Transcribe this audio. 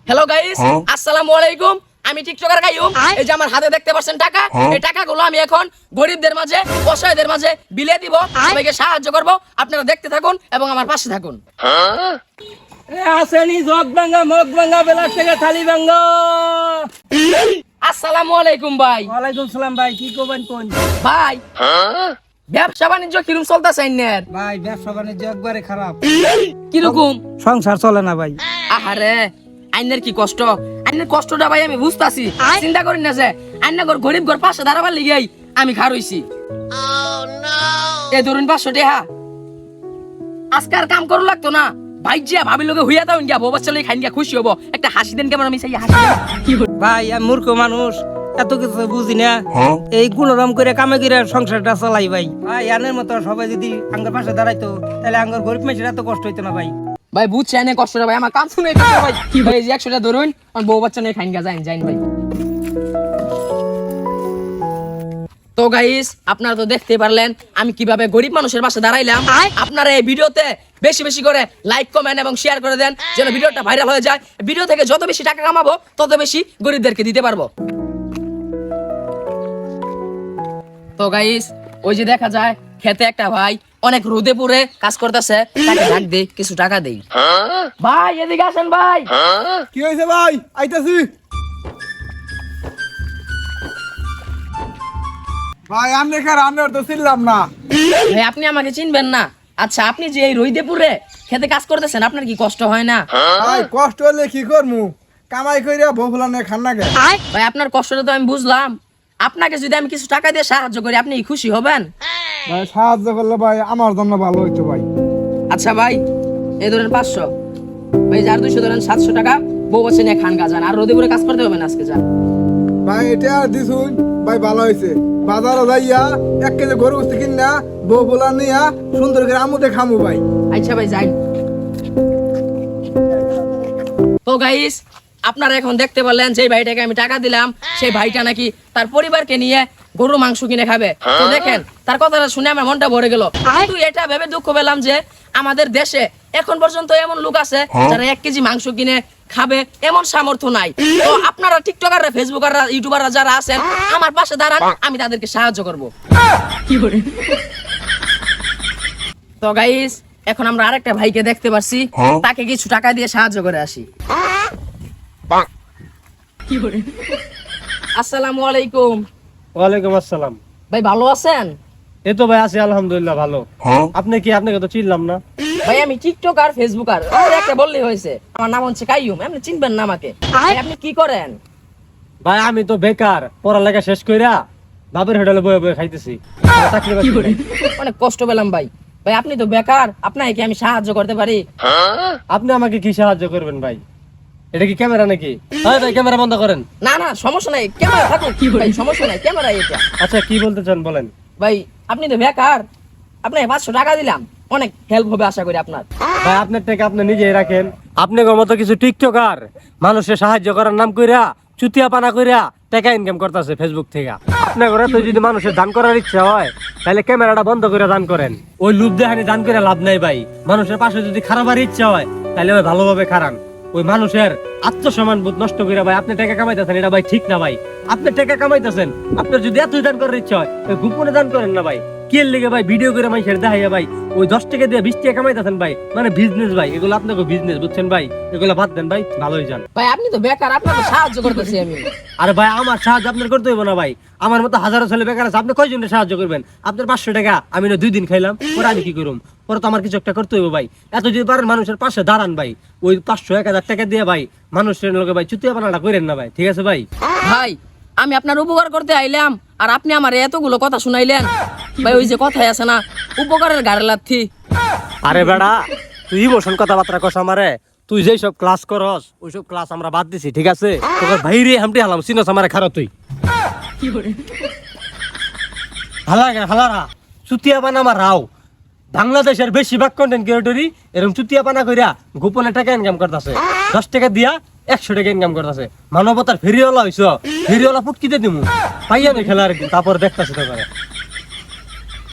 Hello guys, আসসালামু আলাইকুম। আমি টিকটকার কাইয়ুম। এই যে আমার হাতে দেখতে পাচ্ছেন টাকা, এই টাকাগুলো আমি এখন গরিবদের মাঝে, অসহায়দের মাঝে বিলিয়ে দিব। সবাইকে সাহায্য করব। আপনারা দেখতে থাকুন এবং আমার পাশে থাকুন। আসেনি জগ ভাঙ্গা মগ ভাঙ্গা বেলার থেকে থালি ভাঙ্গা। আসসালামু আলাইকুম ভাই। ওয়ালাইকুম সালাম ভাই, কি করবেন কোন? ভাই, ব্যবসা বাণিজ্য কিরকম চলতেছে আইনের? ভাই ব্যবসা বাণিজ্য একবারে খারাপ, কিরকম? সংসার চলে না ভাই। আহারে, আইনের কি কষ্ট। আইনের কষ্টটা ভাই আমি বুঝতাছি। চিন্তা করি না যে আইনা ঘর গরিব ঘর পাশে দাঁড়াবার লিগেই আমি খার হইছি। এ ধরুন 500 টাকা আজকে আর কাম করু লাগতো না। ভাই জিয়া ভাবি লোকে হইয়া তাও ইন্ডিয়া বউ বাচ্চা লই খাইন গিয়া খুশি হবো। একটা হাসি দেন কেমন, আমি চাই হাসি দেন। কি করে ভাই আমি মূর্খ মানুষ, এত কিছু বুঝি না। এই গুণরম করে কামে করে সংসারটা চালাই ভাই। ভাই আনের মতো সবাই যদি আঙ্গর পাশে দাঁড়াইতো তাহলে আঙ্গর গরিব মানুষের এত কষ্ট হইতো না ভাই। ভাই বুঝছে এনে কষ্টটা ভাই, আমার কাম শুনে ভাই। কি ভাই, এই যে 100 টাকা ধরুন, আমার বউ বাচ্চা নিয়ে খাইন গিয়া যাইন ভাই। তো গাইস, আপনারা তো দেখতে পারলেন আমি কিভাবে গরিব মানুষের পাশে দাঁড়াইলাম। আপনারা এই ভিডিওতে বেশি বেশি করে লাইক, কমেন্ট এবং শেয়ার করে দেন, যেন ভিডিওটা ভাইরাল হয়ে যায়। ভিডিও থেকে যত বেশি টাকা কামাবো তত বেশি গরিবদেরকে দিতে পারবো। তো গাইস, ওই যে দেখা যায় খেতে একটা ভাই অনেক রোদে পুড়ে কাজ করতেছে, তাকে ডাক দেই, কিছু টাকা দেই। ভাই এদিকে আসেন ভাই। কি হয়েছে ভাই? আইতাছি ভাই। আমি রান্নার তো ছিলাম না ভাই, আপনি আমাকে চিনবেন না? আচ্ছা, আপনি যে এই রোদে পুড়ে খেতে কাজ করতেছেন, আপনার কি কষ্ট হয় না? ভাই, কষ্ট হলে কি করমু? কামাই কইরা বফলা নে খান না গে। ভাই আপনার কষ্টটা তো আমি বুঝলাম। আপনাকে যদি আমি কিছু টাকা দিয়ে সাহায্য করি, আপনি কি খুশি হবেন? ভাই সাহায্য করলে ভাই আমার জন্য ভালো হইতো ভাই। আচ্ছা ভাই, এই ধরেন 500। ভাই যার 200 ধরেন 700 টাকা, বউ বসে নিয়ে খান গাজান, আর রোদে পুড়ে কাজ করতে হবে না আজকে। যান ভাই, এটা দিছুন ভাই, ভালো হয়েছে। বাজারে যাইয়া 1 কেজি গরু গোস্ত কিনা বফলা নিয়া সুন্দর করে আমুতে খামু ভাই। আচ্ছা ভাই যাই। তো গাইস, আপনারা এখন দেখতে পারলেন যে ভাইটাকে আমি টাকা দিলাম, সেই ভাইটা নাকি তার পরিবারকে নিয়ে গরু মাংস কিনে খাবে। তো দেখেন, তার কথাটা শুনে আমার মনটা ভরে গেল। কিন্তু এটা ভেবে দুঃখ পেলাম যে আমাদের দেশে এখন পর্যন্ত এমন লোক আছে যারা 1 কেজি মাংস কিনে খাবে এমন সামর্থ্য নাই। তো আপনারা টিকটকাররা, ফেসবুকাররা, ইউটিউবাররা যারা আছেন, আমার পাশে দাঁড়ান, আমি তাদেরকে সাহায্য করব। কি করে? তো গাইস, এখন আমরা আরেকটা ভাইকে দেখতে পাচ্ছি, তাকে কিছু টাকা দিয়ে সাহায্য করে আসি। কি করে? আসসালামু আলাইকুম। ওয়ালাইকুম আসসালাম। ভাই ভালো আছেন? এই তো ভাই আছি আলহামদুলিল্লাহ ভালো। আপনি কি? আপনাকে তো চিনলাম না ভাই আমি টিকটকার, ফেসবুকার, আর একটা বললেই হয়েছে। আমার নাম হচ্ছে কাইয়ুম, আপনি চিনবেন না আমাকে। ভাই আপনি কি করেন? ভাই। আমি তো বেকার, পড়ালেখা শেষ কইরা বাপের হোটেলে বয়ে বয়ে খাইতেছি। চাকরি বাকরি নাই। অনেক কষ্ট পেলাম ভাই। ভাই আপনি তো বেকার, আপনাকে কি আমি সাহায্য করতে পারি? আপনি আমাকে কি সাহায্য করবেন ভাই? এটা কি ক্যামেরা নাকি? হ্যাঁ ভাই, ক্যামেরা বন্ধ করেন। না না, সমস্যা নাই, ক্যামেরা থাকুক। কি ভাই, সমস্যা নাই, ক্যামেরা এটা। আচ্ছা, কি বলতে চান বলেন। ভাই আপনি তো বেকার, আপনাকে 500 টাকা দিলাম, অনেক হেল্প হবে আশা করি আপনার। ভাই আপনার টাকা আপনি নিজেই রাখেন। আপনি মতো কিছু টিকটকার মানুষের সাহায্য করার নাম কইরা চুতিয়া পানা কইরা টাকা ইনকাম করতেছে ফেসবুক থেকে। আপনার ঘরে তো যদি মানুষের দান করার ইচ্ছা হয় তাহলে ক্যামেরাটা বন্ধ করে দান করেন। ওই লুপ দেখানি দান করে লাভ নাই ভাই। মানুষের পাশে যদি খারাপের ইচ্ছা হয় তাহলে ভাই ভালোভাবে খারান। ওই মানুষের আত্মসম্মান বোধ নষ্ট করে ভাই আপনি টাকা কামাইতেছেন, এটা ভাই ঠিক না ভাই। আপনি টাকা কামাইতেছেন, আপনার যদি এতই দান করার ইচ্ছা হয় ওই গোপনে দান করেন না ভাই। কি লেগে ভাই ভিডিও করে মানুষের দেখাইয়া ভাই ওই 10 টাকা দিয়ে 20 টাকা কামাইতেছেন ভাই, মানে বিজনেস ভাই। এগুলো আপনাকে বিজনেস বুঝছেন ভাই, এগুলো বাদ দেন ভাই, ভালোই যান ভাই। আপনি তো বেকার, আপনাকে সাহায্য করতেছি আমি। আরে ভাই আমার সাহায্য আপনার করতে হইব না ভাই। আমার মতো হাজারো ছেলে বেকার আছে, আপনি কয়জনের সাহায্য করবেন? আপনার 500 টাকা আমি না 2 দিন খাইলাম, পরে আমি কি করুম? পরে তো আমার কিছু একটা করতে হইব ভাই। এত যদি পারেন মানুষের পাশে দাঁড়ান ভাই। ওই 500-1000 টাকা দিয়ে ভাই মানুষের লোকে ভাই চুতিয়া বানাটা করেন না ভাই, ঠিক আছে ভাই? ভাই আমি আপনার উপকার করতে আইলাম, আর আপনি আমার এতগুলো কথা শুনাইলেন ভাই। ওই যে কথাই আছে না, উপকারের গাড়ি লাথি। আরে বেড়া, তুই ইমোশন কথাবার্তা কস আমারে। তুই যেই সব ক্লাস করস ওই সব ক্লাস আমরা বাদ দিছি, ঠিক আছে? তোকে ভাইরে হামটি হালাম, চিনস আমারে খারাপ তুই। কি করে? হালারা চুতিয়া বানা আমার রাও। বাংলাদেশের বেশিরভাগ কন্টেন্ট ক্রিয়েটরই এরকম চুতিয়া পানা কইরা গোপনে টাকা ইনকাম করতেছে। 10 টাকা দিয়া 100 টাকা ইনকাম করতেছে। মানবতার ফেরিওয়ালা হইছ, ফেরিওয়ালা ফুটকিতে দিমু পাইয়া নেই খেলার একদিন, তারপর দেখতেছে তো করে।